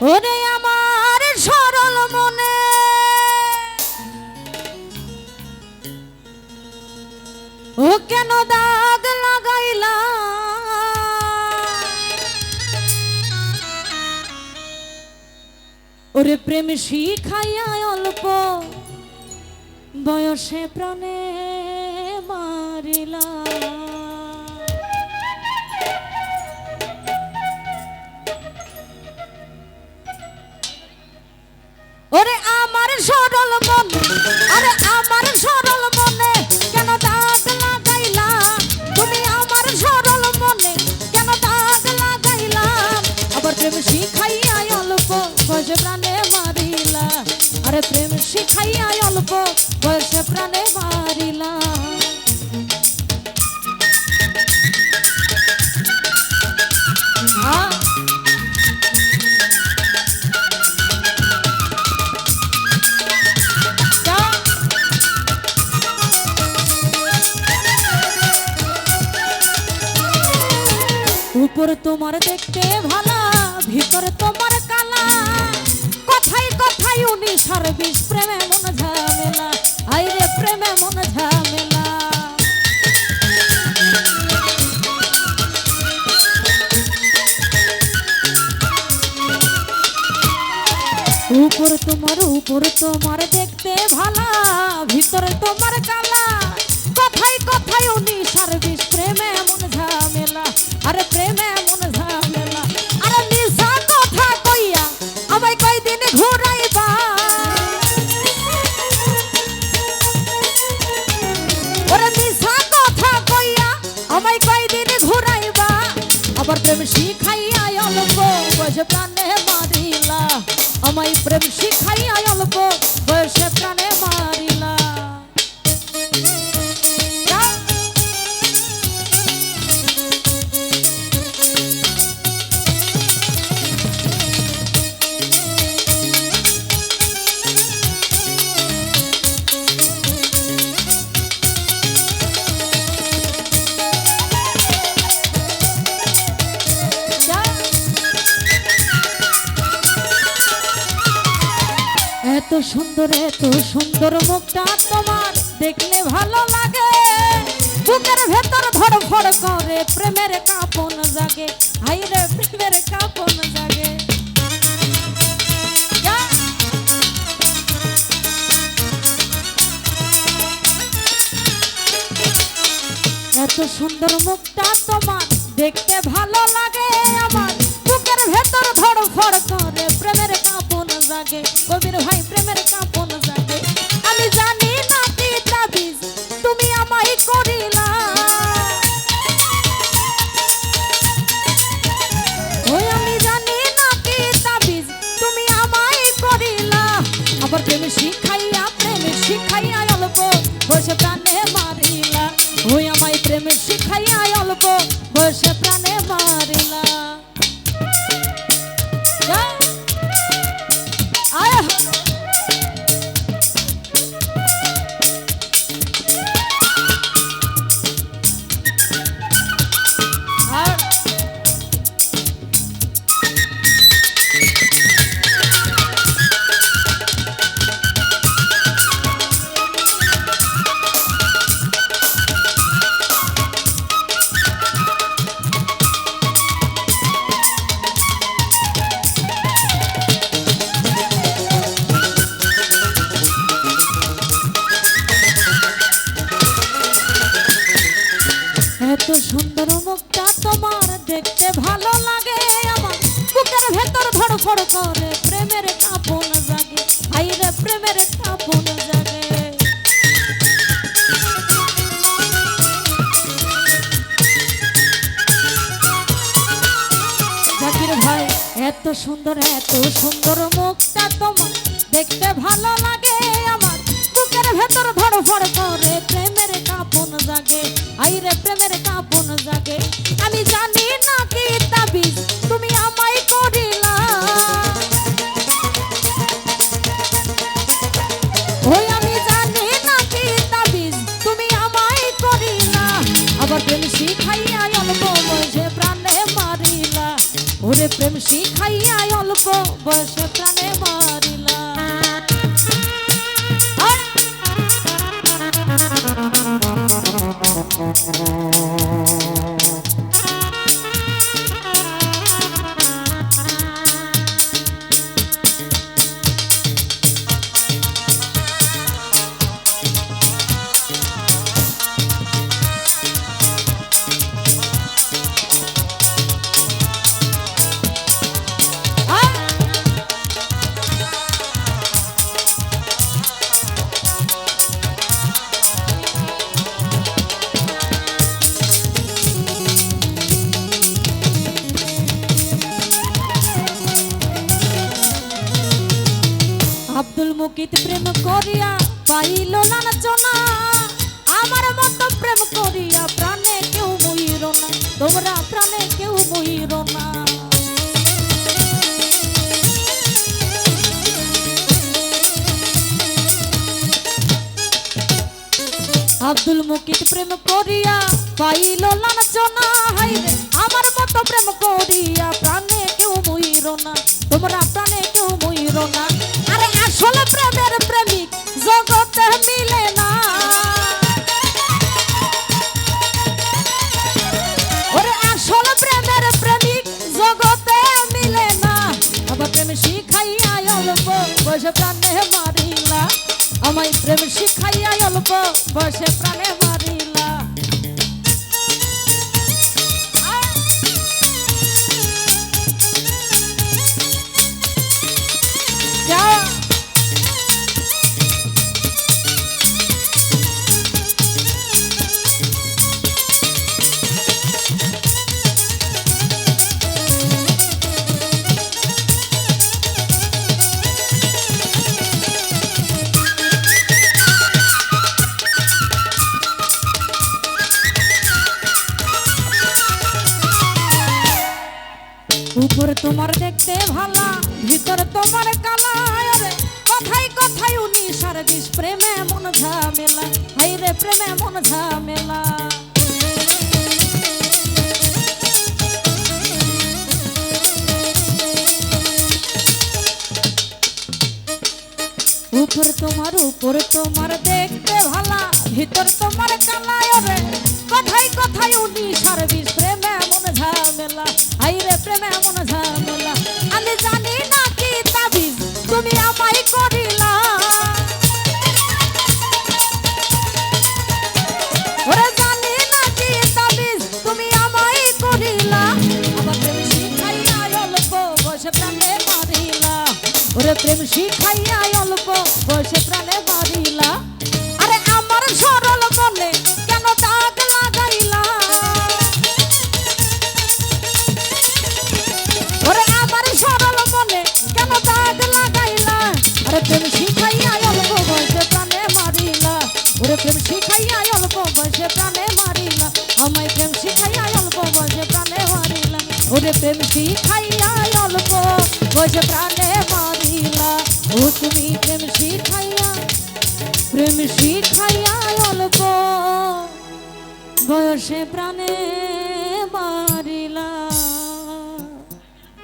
ওরে আমার সরল মনে ও কেন দাগ লাগাইলা ওরে প্রেম শিখাইয়া অল্প বয়সে প্রাণে মারিলা ওরে আমার সরল মন আরে আমার সরল মনে কেন দাগ লাগাইলা তুমি আমার সরল মনে কেন দাগ লাগাইলা আবার প্রেম শিখাইয়া অল্প বয়সে প্রাণে মারিলা আরে প্রেম শিখাইয়া অল্প বয়সে প্রাণে মারিলা উপর তোমার দেখতে ভালা ভিতর তোমার কালা কথাই কথাই 19 প্রেমে মন ঝামেলা আইরে প্রেমে মন ঝামেলা উপর তোমার দেখতে ভালা ভিতর তোমার কালা কথাই কথাই 19 প্রেমে মন ঝামেলা আরে প্রেমে মন ঝামেলা আরে নিশা কথা কইয়া আমায় কয়দিন ঘুরাইবা ওরে নিশা কথা কইয়া আমায় কয়দিন ঘুরাইবা আবার প্রেম শিখাইয়া অল্প বয়সে প্রাণে মারিলা আমায় প্রেম শিখাইয়া অল্প বয়সে প্রাণে মারিলা এত সুন্দর মুখটা তোমার দেখলে ভালো লাগে বুকের ভেতর ধড়ফড় করে প্রেমের কাঁপন জাগে হাইরে প্রেমের কাঁপন জাগে এত সুন্দর মুখটা তোমার দেখতে ভালো লাগে আমার বুকের ভেতর ধড়ফড় করে প্রেমের কাঁপন জাগে কবির ভাই প্রেমের কাঁপন জাগে আমি জানি না কি তাবিজ তুমি আমায় করিলা ওই আমি জানি না কি তাবিজ তুমি আমায় করিলা আবার প্রেম শিখাইয়া অল্প বসে প্রাণে মারিলা ওই আমায় প্রেম শিখাইয়া অল্প বসে প্রাণে মারিলা এত সুন্দর মুখটা তোমার দেখতে ভালো লাগে আমার বুকের ভেতর ধড়ফড় করে প্রেমের কাঁপন জাগে আইরে প্রেমের কাঁপন জাগে জাকির ভাই এত সুন্দর মুখটা তোমার দেখতে ভালো লাগে আমার বুকের ভেতর ধড়ফড় করে প্রেমের কাঁপন জাগে আইরে প্রেমের কাঁপন জাগে আমি জানি না কি তাবিজ তুমি আমায় করিলা ওই আমি জানি না কি তাবিজ তুমি আমায় করিলা আবার প্রেম শিখাইয়া অল্প বয়সে প্রাণে মারিলা ওরে প্রেম শিখাইয়া অল্প অল্প বয়সে প্রাণে মারিলা। আব্দুল মুকিত প্রেম করিয়া পাইল লাঞ্ছনা, আমার মতো প্রেম করিয়া প্রাণে কেউ মইর না, তোমরা প্রাণে কেউ মইর না। আব্দুল মুকিত প্রেম করিয়া পাইল লাঞ্ছনা, হাইরে আমার মতো প্রেম করিয়া প্রাণে কেউ মইর না, তোমরা প্রাণে কেউ মইর না। আরে আসলে প্রেমের প্রেমিক জগতে মিলে না, ওরে আসলে প্রেমের প্রেমিক জগতে মিলে না। আবার প্রেম শিখাইয়া অল্প বয়সে প্রাণে মারিলা, আমায় প্রেম শিখাইয়া অল্প বয়সে প্রাণে মারিলা। উপর তোমার দেখতে ভালা, ভিতর তোমার কালা, রে কথাই কথাই উনি সারা বিষ প্রেমে মন ঝামেলা, হাই রে প্রেমে মন ঝামেলা। উপর তোমার দেখতে ভালা, ভিতর তোমার কালা, রে কথাই কথাই উনি সারা বিষ প্রেমে মন ঝামেলা, হাই রে প্রেমে মন ঝামেলা। আমি জানি না কি তাবিজ তুমি আমায় করিলা, ওরে জানি না কি তাবিজ তুমি আমায় করিলা। আমার প্রেম শিখাইয়া অল্প বয়সে প্রাণে মারিলা, ওরে প্রেম শিখাইয়া অল্প বয়সে প্রাণে মারিলা। আরে আমার সরল মনে কেন দাগ লাগাইলা, ওরে আমার সরল মনে কেন দাগ লাগাইলা। আরে প্রেম শিখাইয়া অল্প বয়সে প্রাণে মারিলা, ওরে প্রেম শিখাইয়া অল্প বয়সে প্রাণে মারিলা, আমায় প্রেম শিখাইয়া অল্প বয়সে প্রাণে মারিলা, ওরে প্রেম শিখাইয়া অল্প বয়সে প্রাণে মারিলা। ও তুমি প্রেম শিখাইয়া অল্প বয়সে প্রাণে